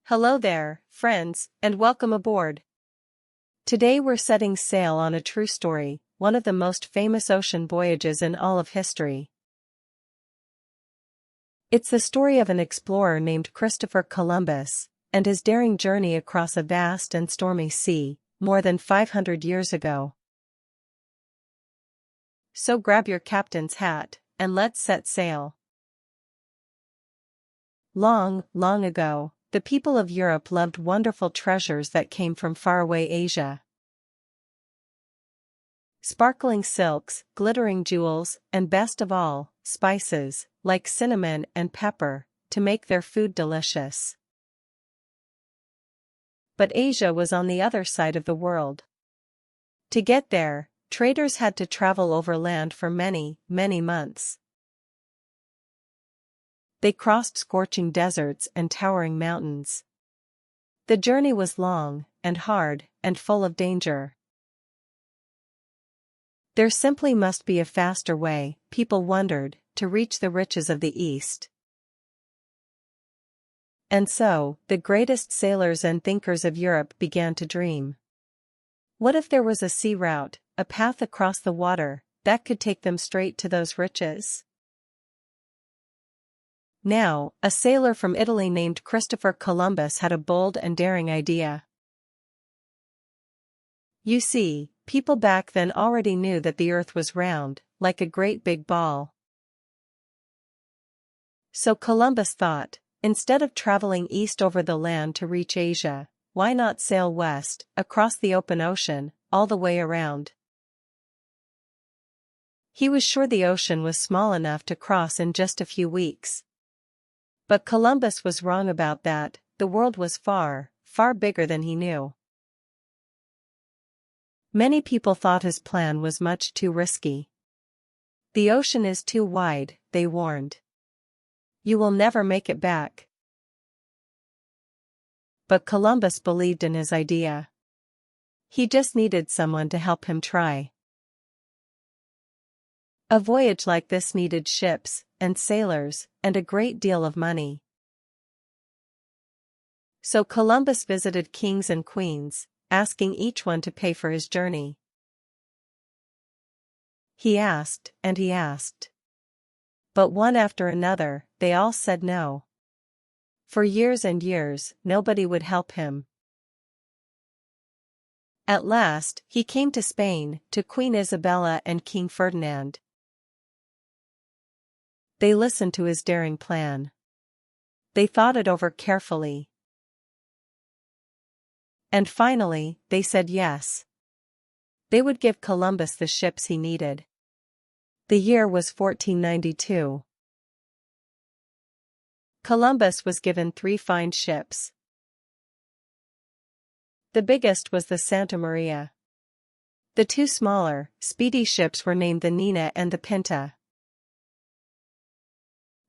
Hello there, friends, and welcome aboard. Today we're setting sail on a true story, one of the most famous ocean voyages in all of history. It's the story of an explorer named Christopher Columbus, and his daring journey across a vast and stormy sea, more than 500 years ago. So grab your captain's hat, and let's set sail. Long, long ago, the people of Europe loved wonderful treasures that came from faraway Asia. Sparkling silks, glittering jewels, and best of all, spices, like cinnamon and pepper, to make their food delicious. But Asia was on the other side of the world. To get there, traders had to travel overland for many, many months. They crossed scorching deserts and towering mountains. The journey was long, and hard, and full of danger. There simply must be a faster way, people wondered, to reach the riches of the East. And so, the greatest sailors and thinkers of Europe began to dream. What if there was a sea route, a path across the water, that could take them straight to those riches? Now, a sailor from Italy named Christopher Columbus had a bold and daring idea. You see, people back then already knew that the earth was round, like a great big ball. So Columbus thought, instead of traveling east over the land to reach Asia, why not sail west, across the open ocean, all the way around? He was sure the ocean was small enough to cross in just a few weeks. But Columbus was wrong about that. The world was far, far bigger than he knew. Many people thought his plan was much too risky. The ocean is too wide, they warned. You will never make it back. But Columbus believed in his idea. He just needed someone to help him try. A voyage like this needed ships, and sailors, and a great deal of money. So Columbus visited kings and queens, asking each one to pay for his journey. He asked, and he asked. But one after another, they all said no. For years and years, nobody would help him. At last, he came to Spain, to Queen Isabella and King Ferdinand. They listened to his daring plan. They thought it over carefully. And finally, they said yes. They would give Columbus the ships he needed. The year was 1492. Columbus was given 3 fine ships. The biggest was the Santa Maria. The 2 smaller, speedy ships were named the Niña and the Pinta.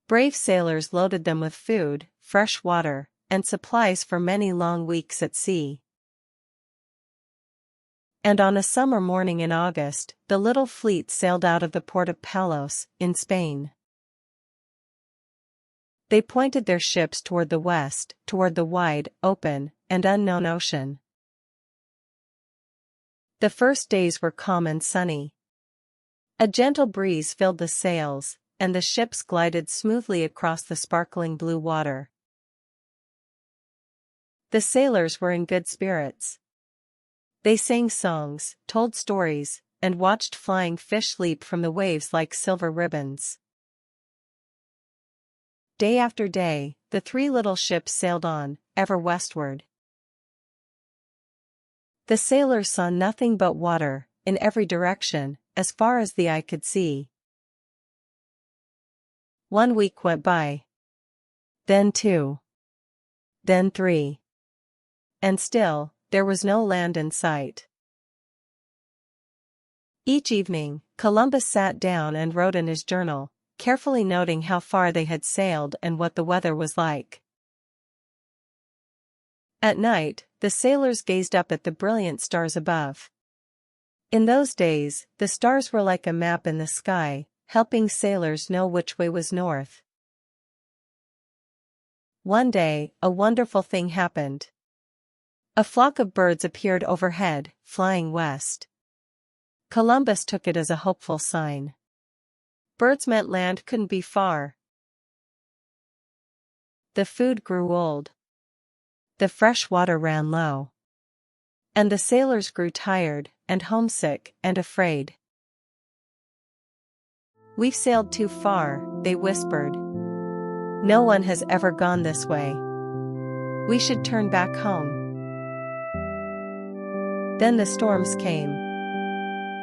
Brave sailors loaded them with food, fresh water, and supplies for many long weeks at sea. And on a summer morning in August, the little fleet sailed out of the port of Palos, in Spain. They pointed their ships toward the west, toward the wide, open, and unknown ocean. The first days were calm and sunny. A gentle breeze filled the sails, and the ships glided smoothly across the sparkling blue water. The sailors were in good spirits. They sang songs, told stories, and watched flying fish leap from the waves like silver ribbons. Day after day, the 3 little ships sailed on, ever westward. The sailors saw nothing but water, in every direction, as far as the eye could see. 1 week went by. Then 2. Then 3. And still, there was no land in sight. Each evening, Columbus sat down and wrote in his journal, carefully noting how far they had sailed and what the weather was like. At night, the sailors gazed up at the brilliant stars above. In those days, the stars were like a map in the sky, helping sailors know which way was north. One day, a wonderful thing happened. A flock of birds appeared overhead, flying west. Columbus took it as a hopeful sign. Birds meant land couldn't be far. The food grew old. The fresh water ran low. And the sailors grew tired, and homesick, and afraid. "We've sailed too far," they whispered. "No one has ever gone this way. We should turn back home." Then the storms came.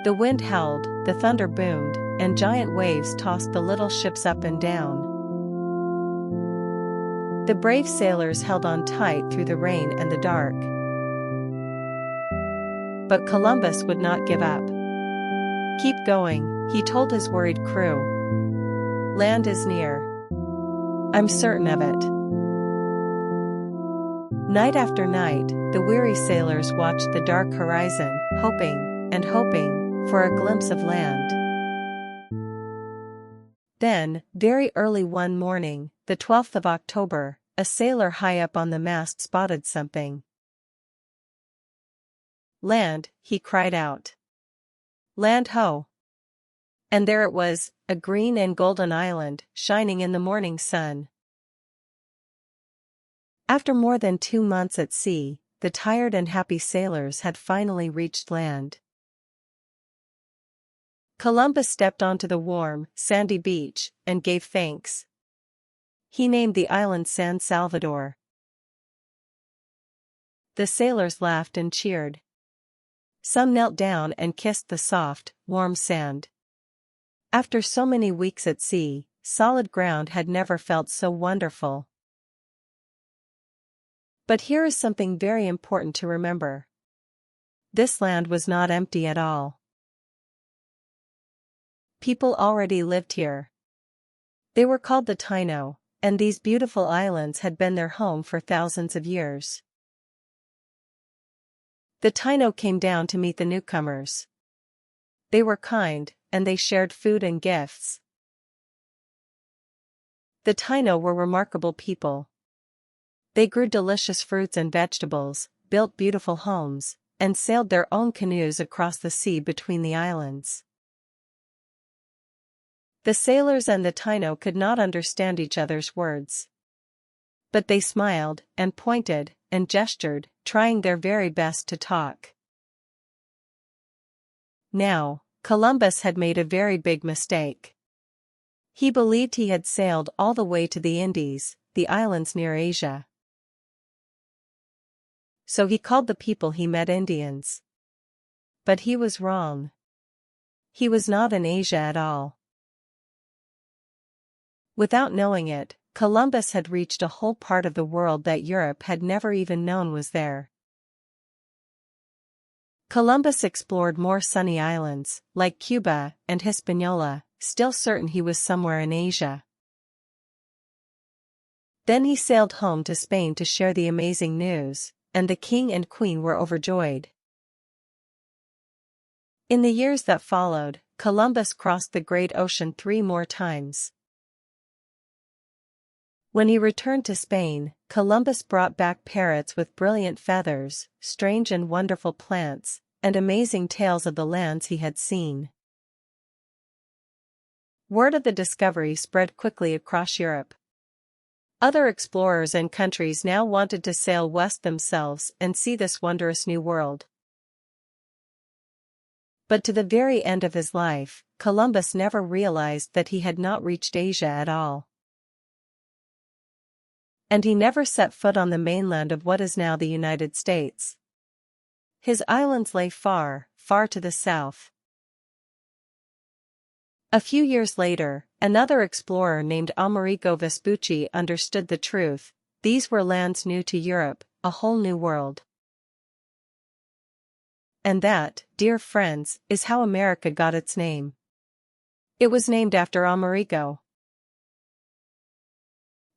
The wind howled, the thunder boomed, and giant waves tossed the little ships up and down. The brave sailors held on tight through the rain and the dark. But Columbus would not give up. "Keep going," he told his worried crew. "Land is near. I'm certain of it." Night after night, the weary sailors watched the dark horizon, hoping and hoping for a glimpse of land. Then, very early one morning, the 12th of October, a sailor high up on the mast spotted something. "Land," he cried out. "Land ho!" And there it was, a green and golden island, shining in the morning sun. After more than 2 months at sea, the tired and happy sailors had finally reached land. Columbus stepped onto the warm, sandy beach, and gave thanks. He named the island San Salvador. The sailors laughed and cheered. Some knelt down and kissed the soft, warm sand. After so many weeks at sea, solid ground had never felt so wonderful. But here is something very important to remember. This land was not empty at all. People already lived here. They were called the Taíno, and these beautiful islands had been their home for thousands of years. The Taíno came down to meet the newcomers. They were kind, and they shared food and gifts. The Taíno were remarkable people. They grew delicious fruits and vegetables, built beautiful homes, and sailed their own canoes across the sea between the islands. The sailors and the Taíno could not understand each other's words. But they smiled, and pointed, and gestured, trying their very best to talk. Now, Columbus had made a very big mistake. He believed he had sailed all the way to the Indies, the islands near Asia. So he called the people he met Indians. But he was wrong. He was not in Asia at all. Without knowing it, Columbus had reached a whole part of the world that Europe had never even known was there. Columbus explored more sunny islands, like Cuba and Hispaniola, still certain he was somewhere in Asia. Then he sailed home to Spain to share the amazing news, and the king and queen were overjoyed. In the years that followed, Columbus crossed the great ocean 3 more times. When he returned to Spain, Columbus brought back parrots with brilliant feathers, strange and wonderful plants, and amazing tales of the lands he had seen. Word of the discovery spread quickly across Europe. Other explorers and countries now wanted to sail west themselves and see this wondrous new world. But to the very end of his life, Columbus never realized that he had not reached Asia at all. And he never set foot on the mainland of what is now the United States. His islands lay far, far to the south. A few years later, another explorer named Amerigo Vespucci understood the truth. These were lands new to Europe, a whole new world. And that, dear friends, is how America got its name. It was named after Amerigo.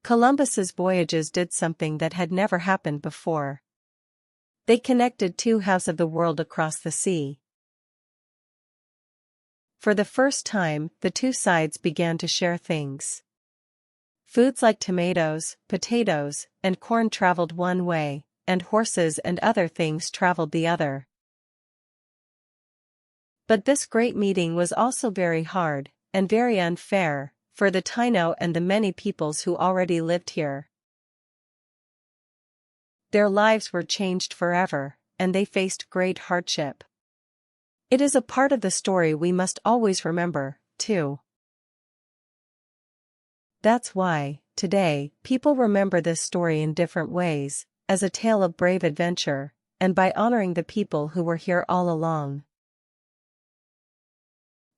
Columbus's voyages did something that had never happened before. They connected 2 halves of the world across the sea. For the first time, the 2 sides began to share things. Foods like tomatoes, potatoes, and corn traveled one way, and horses and other things traveled the other. But this great meeting was also very hard, and very unfair, for the Taíno and the many peoples who already lived here. Their lives were changed forever, and they faced great hardship. It is a part of the story we must always remember, too. That's why, today, people remember this story in different ways, as a tale of brave adventure, and by honoring the people who were here all along.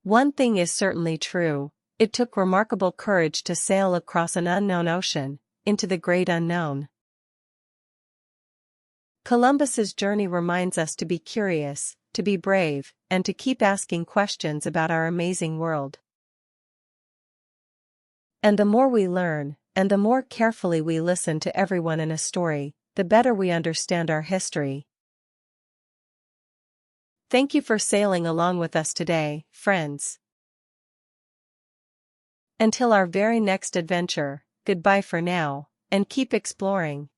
One thing is certainly true: it took remarkable courage to sail across an unknown ocean, into the great unknown. Columbus's journey reminds us to be curious, to be brave, and to keep asking questions about our amazing world. And the more we learn, and the more carefully we listen to everyone in a story, the better we understand our history. Thank you for sailing along with us today, friends. Until our very next adventure, goodbye for now, and keep exploring.